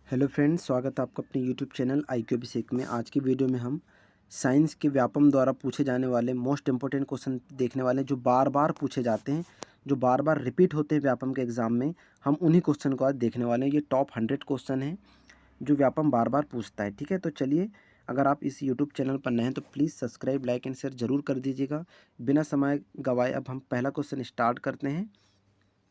Hello friends, स्वागत है आपका अपने यूट्यूब चैनल IQ अभिषेक में। आज की वीडियो में हम साइंस के व्यापम द्वारा पूछे जाने वाले मोस्ट इंपॉर्टेंट क्वेश्चन देखने वाले हैं, जो बार बार पूछे जाते हैं, जो बार बार रिपीट होते हैं व्यापम के एग्ज़ाम में। हम उन्हीं क्वेश्चन को आज देखने वाले हैं। ये टॉप 100 क्वेश्चन हैं जो व्यापम बार बार पूछता है। ठीक है, तो चलिए, अगर आप इस यूट्यूब चैनल पर नए हैं तो please subscribe, like and share ज़रूर कर दीजिएगा। बिना समय गवाए अब हम पहला क्वेश्चन स्टार्ट करते हैं।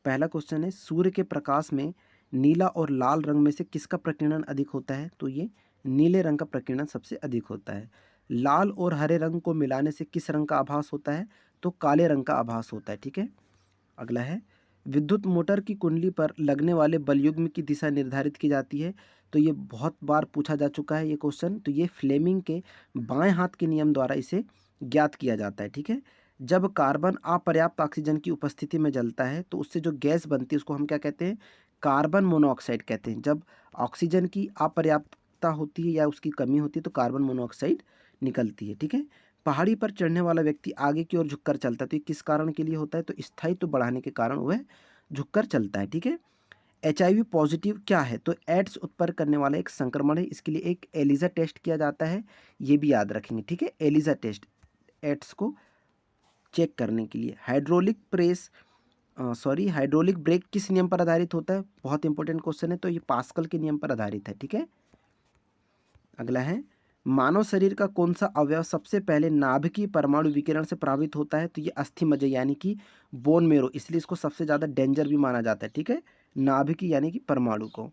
पहला क्वेश्चन है, सूर्य के प्रकाश में नीला और लाल रंग में से किसका प्रकीर्णन अधिक होता है? तो ये नीले रंग का प्रकीर्णन सबसे अधिक होता है। लाल और हरे रंग को मिलाने से किस रंग का आभास होता है? तो काले रंग का आभास होता है। ठीक है, अगला है, विद्युत मोटर की कुंडली पर लगने वाले बलयुग्म की दिशा निर्धारित की जाती है। तो ये बहुत बार पूछा जा चुका है ये क्वेश्चन। तो ये फ्लेमिंग के बाएं हाथ के नियम द्वारा इसे ज्ञात किया जाता है। ठीक है, जब कार्बन अपर्याप्त ऑक्सीजन की उपस्थिति में जलता है तो उससे जो गैस बनती है उसको हम क्या कहते हैं? कार्बन मोनोऑक्साइड कहते हैं। जब ऑक्सीजन की अपर्याप्तता होती है या उसकी कमी होती है तो कार्बन मोनोऑक्साइड निकलती है। ठीक है, पहाड़ी पर चढ़ने वाला व्यक्ति आगे की ओर झुककर चलता है तो ये किस कारण के लिए होता है? तो स्थायित्व बढ़ाने के कारण वह झुककर चलता है। ठीक है, HIV पॉजिटिव क्या है? तो एड्स उत्पन्न करने वाला एक संक्रमण है। इसके लिए एक एलिजा टेस्ट किया जाता है, ये भी याद रखेंगे। ठीक है, एलिजा टेस्ट एड्स को चेक करने के लिए। हाइड्रोलिक ब्रेक किस नियम पर आधारित होता है? बहुत इंपॉर्टेंट क्वेश्चन है। तो ये पास्कल के नियम पर आधारित है। ठीक है, अगला है, मानव शरीर का कौन सा अवयव सबसे पहले नाभिकीय परमाणु विकिरण से प्रभावित होता है? तो ये अस्थि मज्जा यानी कि बोन मेरो, इसलिए इसको सबसे ज़्यादा डेंजर भी माना जाता है। ठीक है, नाभिकीय यानी कि परमाणु को।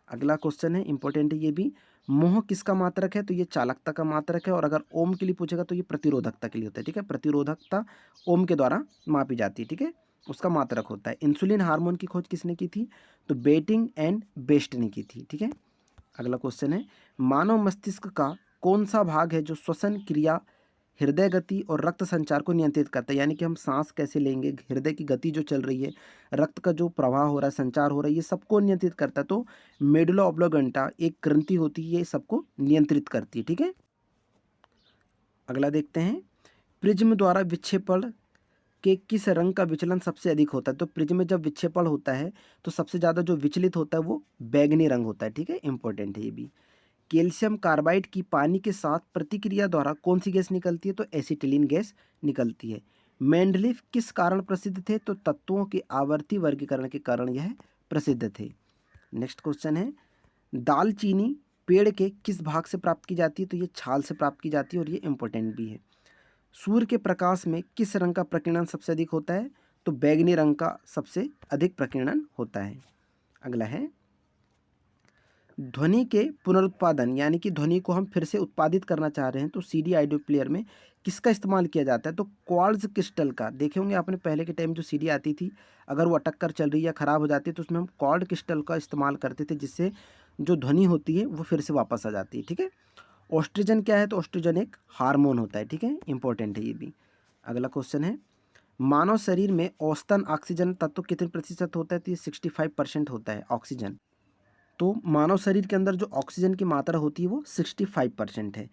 अगला क्वेश्चन है, इंपॉर्टेंट है ये भी, मोह किसका मात्रक है? तो ये चालकता का मात्रक है। और अगर ओम के लिए पूछेगा तो ये प्रतिरोधकता के लिए होता है। ठीक है, प्रतिरोधकता ओम के द्वारा मापी जाती है। ठीक है, उसका मात्रक होता है। इंसुलिन हार्मोन की खोज किसने की थी? तो बेटिंग एंड बेस्ट ने की थी। ठीक है, अगला क्वेश्चन है, मानव मस्तिष्क का कौन सा भाग है जो श्वसन क्रिया, हृदय गति और रक्त संचार को नियंत्रित करता है? यानी कि हम सांस कैसे लेंगे, हृदय की गति जो चल रही है, रक्त का जो प्रवाह हो रहा है, संचार हो रहा है, ये सबको नियंत्रित करता है। तो मेडुला ऑब्लोगेंटा एक ग्रंथि होती है, ये सबको नियंत्रित करती है। ठीक है, अगला देखते हैं, प्रिज्म द्वारा विक्षेपण के किस रंग का विचलन सबसे अधिक होता है? तो प्रिज्म में जब विक्षेपण होता है तो सबसे ज़्यादा जो विचलित होता है वो बैगनी रंग होता है। ठीक है, इंपॉर्टेंट है ये भी। कैल्शियम कार्बाइड की पानी के साथ प्रतिक्रिया द्वारा कौन सी गैस निकलती है? तो एसिटिलीन गैस निकलती है। मेंडलीफ किस कारण प्रसिद्ध थे? तो तत्वों के आवर्ती वर्गीकरण के कारण यह प्रसिद्ध थे। नेक्स्ट क्वेश्चन है, दालचीनी पेड़ के किस भाग से प्राप्त की जाती है? तो ये छाल से प्राप्त की जाती है और ये इंपॉर्टेंट भी है। सूर्य के प्रकाश में किस रंग का प्रकीर्णन सबसे अधिक होता है? तो बैगनी रंग का सबसे अधिक प्रकीर्णन होता है। अगला है, ध्वनि के पुनरुत्पादन यानी कि ध्वनि को हम फिर से उत्पादित करना चाह रहे हैं तो CD ऑडियो प्लेयर में किसका इस्तेमाल किया जाता है? तो क्वार्ट्ज क्रिस्टल का। देखे होंगे आपने पहले के टाइम जो CD आती थी, अगर वो अटक कर चल रही है या ख़राब हो जाती है तो उसमें हम क्वार्ट्ज क्रिस्टल का इस्तेमाल करते थे, जिससे जो ध्वनि होती है वो फिर से वापस आ जाती है। ठीक है, ऑस्ट्रोजन क्या है? तो ऑस्ट्रोजन एक हार्मोन होता है। ठीक है, इंपॉर्टेंट है ये भी। अगला क्वेश्चन है, मानव शरीर में औसतन ऑक्सीजन तत्व कितने प्रतिशत होता है? तो ये 65% होता है ऑक्सीजन। तो मानव शरीर के अंदर जो ऑक्सीजन की मात्रा होती है वो 65% है।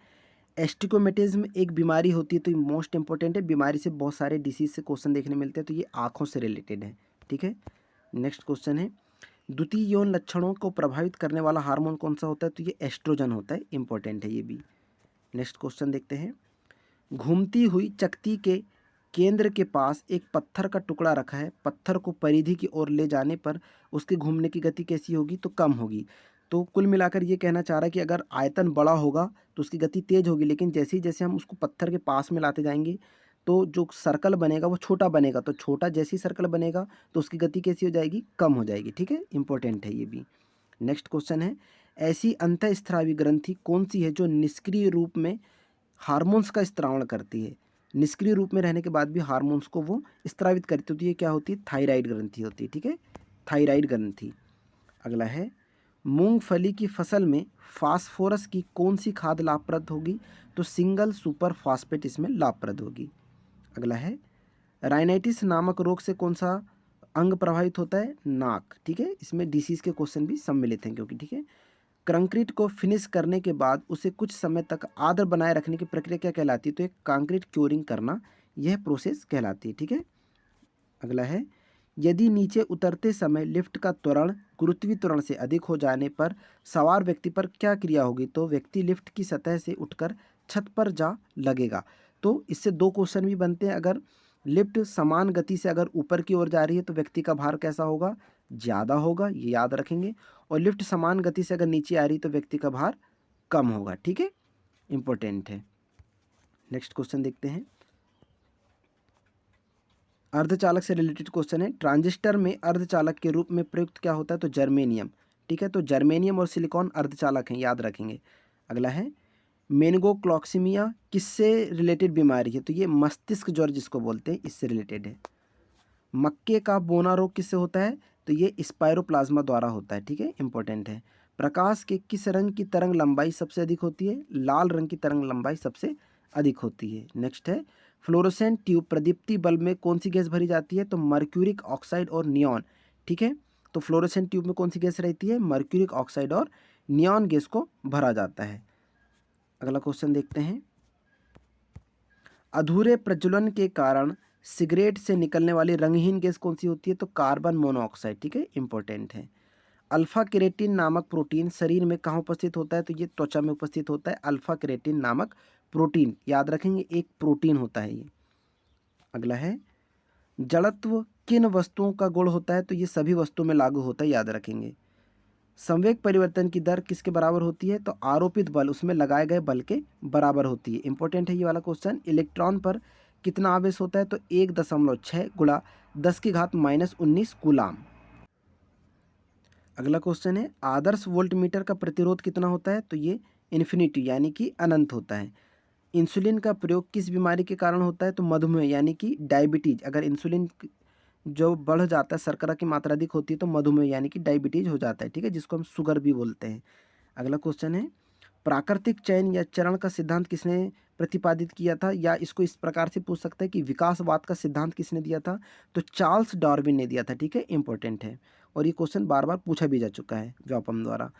एस्टिकोमेटिज्म एक बीमारी होती है, तो ये मोस्ट इंपॉर्टेंट है। बीमारी से बहुत सारे डिसीज से क्वेश्चन देखने मिलते हैं, तो ये आँखों से रिलेटेड है। ठीक है, नेक्स्ट क्वेश्चन है, द्वितीय यौन लक्षणों को प्रभावित करने वाला हार्मोन कौन सा होता है? तो ये एस्ट्रोजन होता है, इंपॉर्टेंट है ये भी। नेक्स्ट क्वेश्चन देखते हैं, घूमती हुई चकती के केंद्र के पास एक पत्थर का टुकड़ा रखा है। पत्थर को परिधि की ओर ले जाने पर उसके घूमने की गति कैसी होगी? तो कम होगी। तो कुल मिलाकर ये कहना चाह रहा है कि अगर आयतन बड़ा होगा तो उसकी गति तेज होगी, लेकिन जैसे ही जैसे हम उसको पत्थर के पास में लाते जाएंगे तो जो सर्कल बनेगा वो छोटा बनेगा। तो छोटा जैसे ही सर्कल बनेगा तो उसकी गति कैसी हो जाएगी? कम हो जाएगी। ठीक है, इंपॉर्टेंट है ये भी। नेक्स्ट क्वेश्चन है, ऐसी अंतःस्रावी ग्रंथि कौन सी है जो निष्क्रिय रूप में हार्मोन्स का स्त्रावण करती है? निष्क्रिय रूप में रहने के बाद भी हार्मोन्स को वो स्त्रावित करती होती है। क्या होती है? थायराइड ग्रंथि होती है। ठीक है, थायराइड ग्रंथि। अगला है, मूंगफली की फसल में फास्फोरस की कौन सी खाद लाभप्रद होगी? तो सिंगल सुपर फास्फेट इसमें लाभप्रद होगी। अगला है, राइनाइटिस नामक रोग से कौन सा अंग प्रभावित होता है? नाक। ठीक है, इसमें डिसीज के क्वेश्चन भी सम्मिलित हैं क्योंकि। ठीक है, कंक्रीट को फिनिश करने के बाद उसे कुछ समय तक आर्द्र बनाए रखने की प्रक्रिया क्या कहलाती है? तो एक कंक्रीट क्योरिंग करना, यह प्रोसेस कहलाती है। ठीक है, अगला है, यदि नीचे उतरते समय लिफ्ट का त्वरण गुरुत्वीय त्वरण से अधिक हो जाने पर सवार व्यक्ति पर क्या क्रिया होगी? तो व्यक्ति लिफ्ट की सतह से उठकर छत पर जा लगेगा। तो इससे दो क्वेश्चन भी बनते हैं। अगर लिफ्ट समान गति से अगर ऊपर की ओर जा रही है तो व्यक्ति का भार कैसा होगा? ज़्यादा होगा, ये याद रखेंगे। और लिफ्ट समान गति से अगर नीचे आ रही है तो व्यक्ति का भार कम होगा। ठीक है, इंपॉर्टेंट है। नेक्स्ट क्वेश्चन देखते हैं। अर्धचालक से रिलेटेड क्वेश्चन है। ट्रांजिस्टर में अर्धचालक के रूप में प्रयुक्त क्या होता है? तो जर्मेनियम। ठीक है, तो जर्मेनियम और सिलिकॉन अर्धचालक हैं, याद रखेंगे। अगला है मेनिंगोक्लॉक्सीमिया किससे रिलेटेड बीमारी है? तो ये मस्तिष्क ज्वर जिसको बोलते हैं, इससे रिलेटेड है। मक्के का बोना रोग किससे होता है? तो ये स्पाइरोप्लाज्मा द्वारा होता है। ठीक है, इंपॉर्टेंट है। प्रकाश के किस रंग की तरंग लंबाई सबसे अधिक होती है? लाल रंग की तरंग लंबाई सबसे अधिक होती है। नेक्स्ट है फ्लोरोसेंट ट्यूब प्रदीप्ति बल्ब में कौन सी गैस भरी जाती है? तो मर्क्यूरिक ऑक्साइड और नियॉन। ठीक है, तो फ्लोरोसेंट ट्यूब में कौन सी गैस रहती है? मर्क्यूरिक ऑक्साइड और नियॉन गैस को भरा जाता है। अगला क्वेश्चन देखते हैं। अधूरे प्रज्वलन के कारण सिगरेट से निकलने वाली रंगहीन गैस कौन सी होती है? तो कार्बन मोनोऑक्साइड। ठीक है, इंपॉर्टेंट है। अल्फा केरेटिन नामक प्रोटीन शरीर में कहाँ उपस्थित होता है? तो ये त्वचा में उपस्थित होता है। अल्फा केरेटिन नामक प्रोटीन, याद रखेंगे, एक प्रोटीन होता है ये। अगला है जड़त्व किन वस्तुओं का गुण होता है? तो ये सभी वस्तुओं में लागू होता है, याद रखेंगे। संवेग परिवर्तन की दर किसके बराबर होती है? तो आरोपित बल उसमें लगाए गए बल के बराबर होती है। इंपॉर्टेंट है ये वाला क्वेश्चन। इलेक्ट्रॉन पर कितना आवेश होता है? तो 1.6 गुणा 10⁻⁻19 कूलाम। अगला क्वेश्चन है आदर्श वोल्टमीटर का प्रतिरोध कितना होता है? तो ये इन्फिनिटी यानी कि अनंत होता है। इंसुलिन का प्रयोग किस बीमारी के कारण होता है? तो मधुमेह यानी कि डायबिटीज। अगर इंसुलिन जो बढ़ जाता है, शर्करा की मात्रा अधिक होती है तो मधुमेह यानी कि डायबिटीज हो जाता है। ठीक है, जिसको हम शुगर भी बोलते हैं। अगला क्वेश्चन है प्राकृतिक चयन या चरण का सिद्धांत किसने प्रतिपादित किया था? या इसको इस प्रकार से पूछ सकते हैं कि विकासवाद का सिद्धांत किसने दिया था? तो चार्ल्स डार्विन ने दिया था। ठीक है, इंपॉर्टेंट है और ये क्वेश्चन बार बार पूछा भी जा चुका है व्यापम द्वारा।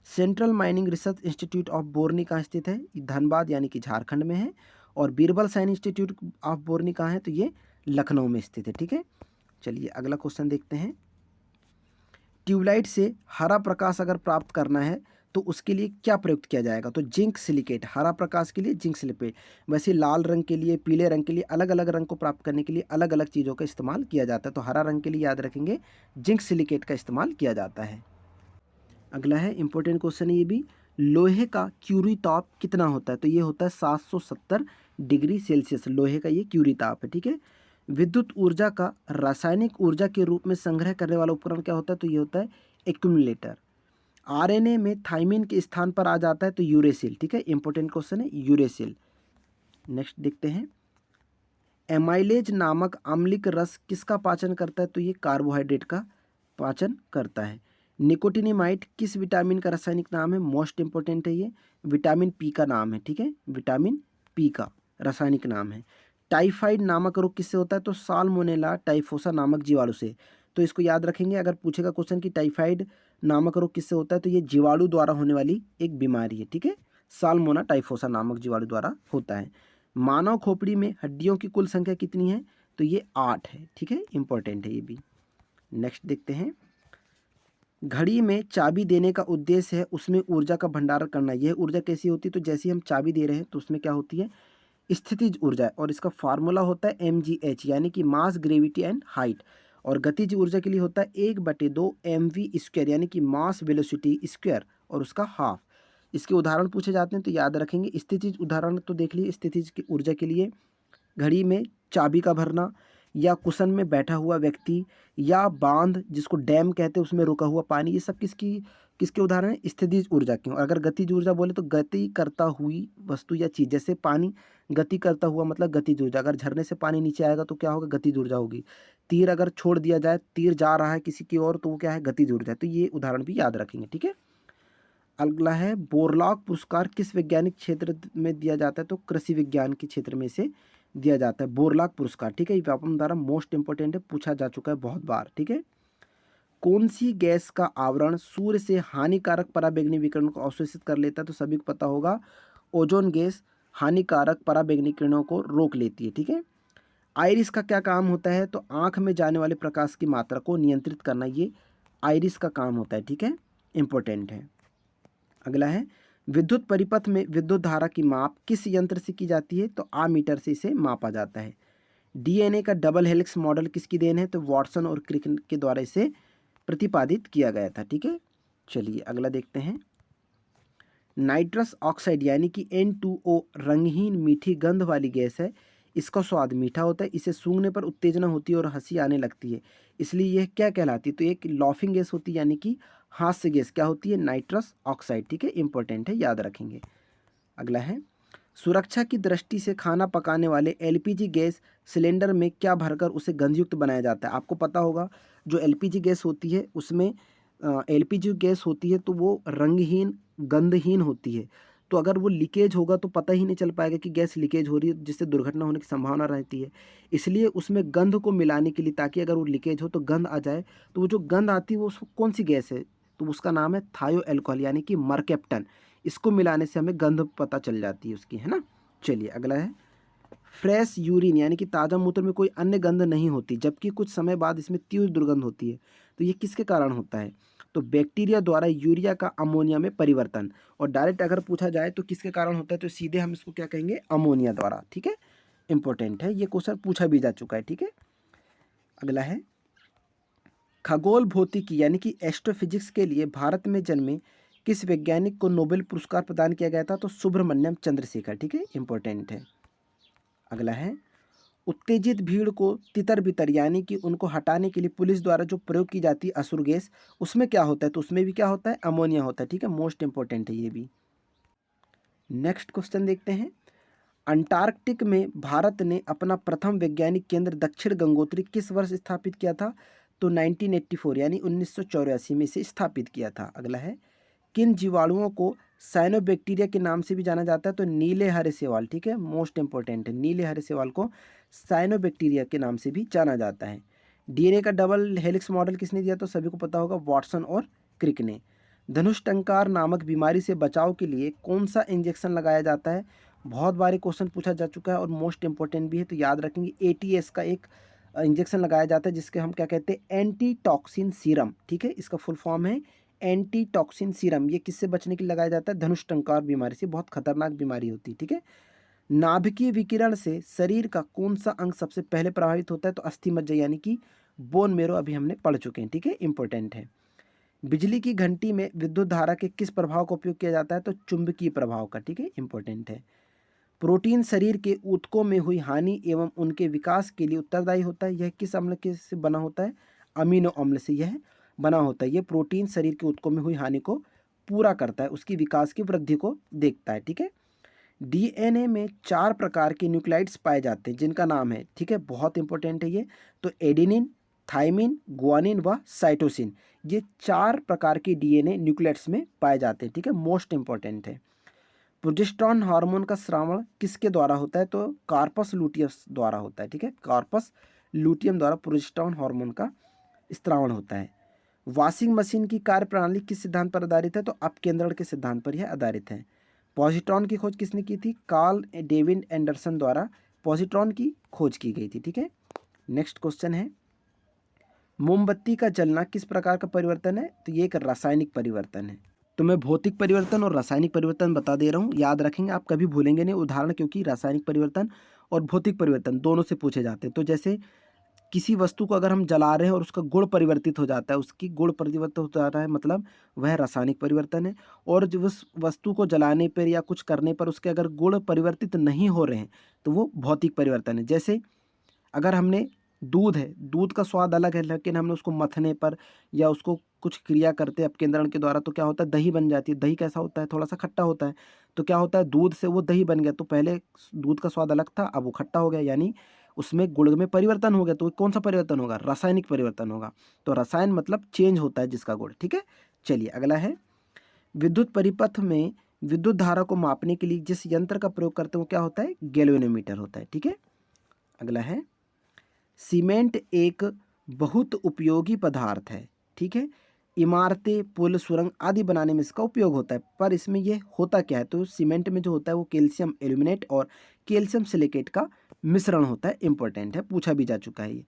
Central mining research institute of बोरनी कहाँ स्थित है? धनबाद यानी कि झारखंड में है। और बीरबल साइंस इंस्टीट्यूट ऑफ बोरनी कहाँ है? तो ये लखनऊ में स्थित है। ठीक है, चलिए अगला क्वेश्चन देखते हैं। ट्यूबलाइट से हरा प्रकाश अगर प्राप्त करना है तो उसके लिए क्या प्रयुक्त किया जाएगा? तो जिंक सिलिकेट। हरा प्रकाश के लिए जिंक सिलिकेट। वैसे लाल रंग के लिए, पीले रंग के लिए, अलग अलग रंग को प्राप्त करने के लिए अलग अलग चीज़ों का इस्तेमाल किया जाता है। तो हरा रंग के लिए याद रखेंगे जिंक सिलिकेट का इस्तेमाल किया जाता है। अगला है इंपॉर्टेंट क्वेश्चन है ये भी। लोहे का क्यूरी ताप कितना होता है? तो ये होता है 770 डिग्री सेल्सियस। लोहे का ये क्यूरी ताप है। ठीक है, विद्युत ऊर्जा का रासायनिक ऊर्जा के रूप में संग्रह करने वाला उपकरण क्या होता है? तो ये होता है एक्यूमुलेटर। आरएनए में थाइमिन के स्थान पर आ जाता है तो यूरेसिल। ठीक है, इंपॉर्टेंट क्वेश्चन है यूरेसिल। नेक्स्ट देखते हैं एमाइलेज नामक आम्लिक रस किसका पाचन करता है? तो ये कार्बोहाइड्रेट का पाचन करता है। निकोटिनिमाइड किस विटामिन का रासायनिक नाम है? मोस्ट इंपॉर्टेंट है ये, विटामिन पी का नाम है। ठीक है, विटामिन पी का रासायनिक नाम है। टाइफाइड नामक रोग किससे होता है? तो साल्मोनेला टाइफोसा नामक जीवाणु से। तो इसको याद रखेंगे। अगर पूछेगा क्वेश्चन कि टाइफाइड नामक रोग किससे होता है तो ये जीवाणु द्वारा होने वाली एक बीमारी है। ठीक है, साल्मोना टाइफोसा नामक जीवाणु द्वारा होता है। मानव खोपड़ी में हड्डियों की कुल संख्या कितनी है? तो ये 8 है। ठीक है, इंपॉर्टेंट है ये भी। नेक्स्ट देखते हैं घड़ी में चाबी देने का उद्देश्य है उसमें ऊर्जा का भंडारण करना। यह ऊर्जा कैसी होती है? तो जैसे हम चाबी दे रहे हैं तो उसमें क्या होती है? स्थितिज ऊर्जा। और इसका फार्मूला होता है mgh यानी कि मास ग्रेविटी एंड हाइट। और गतिज ऊर्जा के लिए होता है 1/2 mv² यानी कि मास वेलोसिटी स्क्वायर और उसका हाफ। इसके उदाहरण पूछे जाते हैं तो याद रखेंगे। स्थितिज उदाहरण तो देख लीजिए। स्थितिज की ऊर्जा के लिए घड़ी में चाबी का भरना, या कुशन में बैठा हुआ व्यक्ति, या बांध जिसको डैम कहते हैं उसमें रुका हुआ पानी, ये सब किसके उदाहरण हैं? स्थितिज ऊर्जा के। और अगर गतिज ऊर्जा बोले तो गति करता हुई वस्तु या चीज़। जैसे पानी गति करता हुआ मतलब गतिज ऊर्जा। अगर झरने से पानी नीचे आएगा तो क्या होगा? गतिज ऊर्जा होगी। तीर अगर छोड़ दिया जाए, तीर जा रहा है किसी की ओर, तो वो क्या है? गतिज ऊर्जा। तो ये उदाहरण भी याद रखेंगे। ठीक है, अगला है बोरलॉग पुरस्कार किस वैज्ञानिक क्षेत्र में दिया जाता है? तो कृषि विज्ञान के क्षेत्र में से दिया जाता है बोरलॉग पुरस्कार। ठीक है, ये व्यापम द्वारा मोस्ट इंपोर्टेंट है, पूछा जा चुका है बहुत बार। ठीक है, कौन सी गैस का आवरण सूर्य से हानिकारक पराबैंगनी विकिरण को अवशोषित कर लेता है? तो सभी को पता होगा ओजोन गैस हानिकारक पराबैंगनी किरणों को रोक लेती है। ठीक है, आइरिस का क्या काम होता है? तो आँख में जाने वाले प्रकाश की मात्रा को नियंत्रित करना, ये आइरिस का काम होता है, ठीक है, इम्पोर्टेंट है। अगला है, विद्युत परिपथ में विद्युत धारा की माप किस यंत्र से की जाती है? तो आमीटर से इसे मापा जाता है। डीएनए का डबल हेलिक्स मॉडल किसकी देन है? तो वॉटसन और क्रिक के द्वारा इसे प्रतिपादित किया गया था, ठीक है। चलिए अगला देखते हैं। नाइट्रस ऑक्साइड यानी कि N2O रंगहीन मीठी गंध वाली गैस है। इसका स्वाद मीठा होता है, इसे सूंघने पर उत्तेजना होती है और हंसी आने लगती है, इसलिए यह क्या कहलाती है? तो एक लॉफिंग गैस होती है, यानी कि हास्य गैस क्या होती है? नाइट्रस ऑक्साइड, ठीक है, इंपॉर्टेंट है, याद रखेंगे। अगला है, सुरक्षा की दृष्टि से खाना पकाने वाले एलपीजी गैस सिलेंडर में क्या भरकर उसे गंधयुक्त बनाया जाता है? आपको पता होगा जो एलपीजी गैस होती है उसमें एलपीजी गैस होती है तो वो रंगहीन गंधहीन होती है, तो अगर वो लीकेज होगा तो पता ही नहीं चल पाएगा कि गैस लीकेज हो रही है, जिससे दुर्घटना होने की संभावना रहती है। इसलिए उसमें गंध को मिलाने के लिए, ताकि अगर वो लीकेज हो तो गंध आ जाए, तो वो जो गंध आती है वो कौन सी गैस है? तो उसका नाम है थायो एल्कोहल यानी कि मरकेप्टन। इसको मिलाने से हमें गंध पता चल जाती है उसकी, है ना। चलिए अगला है, फ्रेश यूरिन यानी कि ताज़ा मूत्र में कोई अन्य गंध नहीं होती, जबकि कुछ समय बाद इसमें तीव्र दुर्गंध होती है, तो ये किसके कारण होता है? तो बैक्टीरिया द्वारा यूरिया का अमोनिया में परिवर्तन। और डायरेक्ट अगर पूछा जाए तो किसके कारण होता है, तो सीधे हम इसको क्या कहेंगे? अमोनिया द्वारा, ठीक है, इंपॉर्टेंट है, ये क्वेश्चन पूछा भी जा चुका है, ठीक है। अगला है, खगोल भौतिकी यानी कि एस्ट्रोफिजिक्स के लिए भारत में जन्मे किस वैज्ञानिक को नोबेल पुरस्कार प्रदान किया गया था? तो सुब्रमण्यम चंद्रशेखर, ठीक है, इंपॉर्टेंट है। अगला है, उत्तेजित भीड़ को तितर बितर यानी कि उनको हटाने के लिए पुलिस द्वारा जो प्रयोग की जाती है असुर गैस, उसमें क्या होता है? तो उसमें भी क्या होता है? अमोनिया होता है, ठीक है, मोस्ट इंपॉर्टेंट है ये भी। नेक्स्ट क्वेश्चन देखते हैं। अंटार्कटिक में भारत ने अपना प्रथम वैज्ञानिक केंद्र दक्षिण गंगोत्री किस वर्ष स्थापित किया था? तो 1984 यानी 1984 में इसे स्थापित किया था। अगला है, किन जीवाणुओं को साइनोबैक्टीरिया के नाम से भी जाना जाता है? तो नीले हरे शैवाल, ठीक है, मोस्ट इंपॉर्टेंट है, नीले हरे शैवाल को साइनोबैक्टीरिया के नाम से भी जाना जाता है। डीएनए का डबल हेलिक्स मॉडल किसने दिया? तो सभी को पता होगा, वॉटसन और क्रिक ने। धनुष टंकार नामक बीमारी से बचाव के लिए कौन सा इंजेक्शन लगाया जाता है? बहुत बार क्वेश्चन पूछा जा चुका है और मोस्ट इंपॉर्टेंट भी है, तो याद रखेंगे, एटीएस का एक इंजेक्शन लगाया जाता है जिसके हम क्या कहते हैं? एंटी टॉक्सिन सीरम, ठीक है, इसका फुल फॉर्म है एंटी टॉक्सिन सीरम। ये किससे बचने के लिए लगाया जाता है? धनुष टंकार बीमारी से, बहुत खतरनाक बीमारी होती है, ठीक है। नाभिकीय विकिरण से शरीर का कौन सा अंग सबसे पहले प्रभावित होता है? तो अस्थि मज्जा यानी कि बोन मेरो, अभी हमने पढ़ चुके हैं, ठीक है, इंपॉर्टेंट है। बिजली की घंटी में विद्युत धारा के किस प्रभाव का उपयोग किया जाता है? तो चुंबकीय प्रभाव का, ठीक है, इंपॉर्टेंट है। प्रोटीन शरीर के ऊतकों में हुई हानि एवं उनके विकास के लिए उत्तरदायी होता है, यह किस अम्ल के से बना होता है? अमीनो अम्ल से यह बना होता है। यह प्रोटीन शरीर के ऊतकों में हुई हानि को पूरा करता है, उसकी विकास की वृद्धि को देखता है, ठीक है। डीएनए में 4 प्रकार के न्यूक्लियोटाइड्स पाए जाते हैं जिनका नाम है, ठीक है, बहुत इंपॉर्टेंट है ये, तो एडेनिन, थाइमिन, गुआनिन व साइटोसिन। ये 4 प्रकार के डीएनए न्यूक्लियोटाइड्स में पाए जाते हैं, ठीक है, मोस्ट इंपॉर्टेंट है। प्रोजेस्टेरॉन हार्मोन का स्रावण किसके द्वारा होता है? तो कार्पस लूटियम द्वारा होता है, ठीक है, कार्पस लूटियम द्वारा प्रोजेस्टेरॉन हार्मोन का स्रावण होता है। वॉशिंग मशीन की कार्यप्रणाली किस सिद्धांत पर आधारित है? तो अपकेंद्रण के सिद्धांत पर यह आधारित है। पॉजिट्रॉन की खोज किसने की थी? कार्ल डेविड एंडरसन द्वारा पॉजिट्रॉन की खोज की गई थी, ठीक है। नेक्स्ट क्वेश्चन है, मोमबत्ती का जलना किस प्रकार का परिवर्तन है? तो ये एक रासायनिक परिवर्तन है। तो मैं भौतिक परिवर्तन और रासायनिक परिवर्तन बता दे रहा हूँ, याद रखेंगे, आप कभी भूलेंगे नहीं उदाहरण, क्योंकि रासायनिक परिवर्तन और भौतिक परिवर्तन दोनों से पूछे जाते हैं। तो जैसे किसी वस्तु को अगर हम जला रहे हैं और उसका गुण परिवर्तित हो जाता है, उसकी गुण परिवर्तित हो जाता है, मतलब वह रासायनिक परिवर्तन है। और जो उस वस्तु को जलाने पर या कुछ करने पर उसके अगर गुण परिवर्तित नहीं हो रहे हैं तो वो भौतिक परिवर्तन है। जैसे अगर हमने दूध है, दूध का स्वाद अलग है, लेकिन हमने उसको मथने पर या उसको कुछ क्रिया करते हैं अपकेंद्रण के द्वारा तो क्या होता है? दही बन जाती है। दही कैसा होता है? थोड़ा सा खट्टा होता है। तो क्या होता है? दूध से वो दही बन गया, तो पहले दूध का स्वाद अलग था, अब वो खट्टा हो गया, यानी उसमें गुण में परिवर्तन हो गया। तो कौन सा परिवर्तन होगा? रासायनिक परिवर्तन होगा। तो रसायन मतलब चेंज होता है जिसका गुण, ठीक है। चलिए अगला है, विद्युत परिपथ में विद्युत धारा को मापने के लिए जिस यंत्र का प्रयोग करते हैं वो क्या होता है? गैल्वेनोमीटर होता है, ठीक है। अगला है, सीमेंट एक बहुत उपयोगी पदार्थ है, ठीक है, इमारतें, पुल, सुरंग आदि बनाने में इसका उपयोग होता है। पर इसमें ये होता क्या है? तो सीमेंट में जो होता है वो कैल्शियम एल्यूमिनेट और कैल्शियम सिलिकेट का मिश्रण होता है, इंपॉर्टेंट है, पूछा भी जा चुका है ये।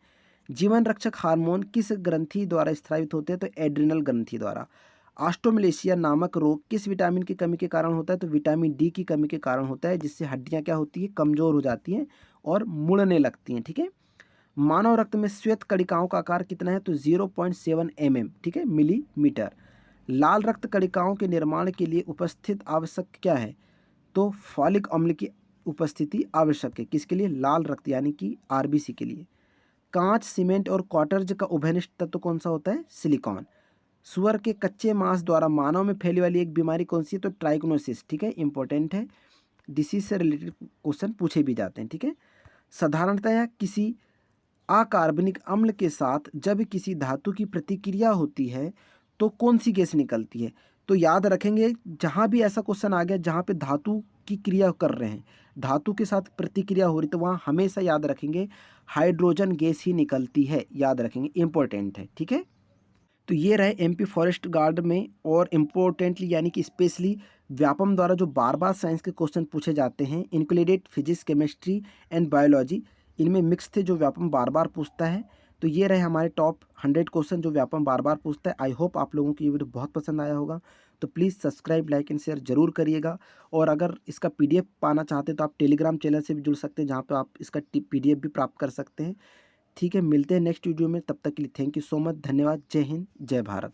जीवन रक्षक हार्मोन किस ग्रंथि द्वारा स्रावित होते हैं? तो एड्रिनल ग्रंथि द्वारा। ऑस्टोमलेशिया नामक रोग किस विटामिन की कमी के कारण होता है? तो विटामिन डी की कमी के कारण होता है, जिससे हड्डियां क्या होती है? कमजोर हो जाती हैं और मुड़ने लगती हैं। ठीक है। मानव रक्त में श्वेत कणिकाओं का आकार कितना है? तो 0.7 mm, ठीक है, मिलीमीटर। लाल रक्त कणिकाओं के निर्माण के लिए उपस्थित आवश्यक क्या है? तो फॉलिक अम्ल की उपस्थिति आवश्यक है। किसके लिए? लाल रक्त यानी कि आरबीसी के लिए। कांच, सीमेंट और क्वार्टज का उभयनिष्ठ तत्व कौन सा होता है? सिलिकॉन। सुअर के कच्चे मांस द्वारा मानव में फैली वाली एक बीमारी कौन सी है? तो ट्राइग्नोसिस। ठीक है, इंपॉर्टेंट है, डिसीज से रिलेटेड क्वेश्चन पूछे भी जाते हैं। ठीक है। साधारणतया किसी अकार्बनिक अम्ल के साथ जब किसी धातु की प्रतिक्रिया होती है तो कौन सी गैस निकलती है? तो याद रखेंगे, जहाँ भी ऐसा क्वेश्चन आ गया जहाँ पे धातु की क्रिया कर रहे हैं, धातु के साथ प्रतिक्रिया हो रही, तो वहाँ हमेशा याद रखेंगे हाइड्रोजन गैस ही निकलती है, याद रखेंगे, इंपॉर्टेंट है। ठीक है। तो ये रहे एमपी फॉरेस्ट गार्ड में, और इम्पोर्टेंटली यानी कि स्पेशली व्यापम द्वारा जो बार बार साइंस के क्वेश्चन पूछे जाते हैं, included physics, chemistry and biology, इनमें मिक्स थे जो व्यापम बार बार पूछता है। तो ये रहे हमारे टॉप 100 क्वेश्चन जो व्यापम बार बार पूछता है। आई होप आप लोगों को ये वीडियो बहुत पसंद आया होगा। तो please subscribe, like and share जरूर करिएगा। और अगर इसका पीडीएफ पाना चाहते हैं तो आप टेलीग्राम चैनल से भी जुड़ सकते हैं, जहाँ पर आप इसका पीडीएफ भी प्राप्त कर सकते हैं। ठीक है, मिलते हैं नेक्स्ट वीडियो में, तब तक के लिए थैंक यू सो मच, धन्यवाद, जय हिंद, जय भारत।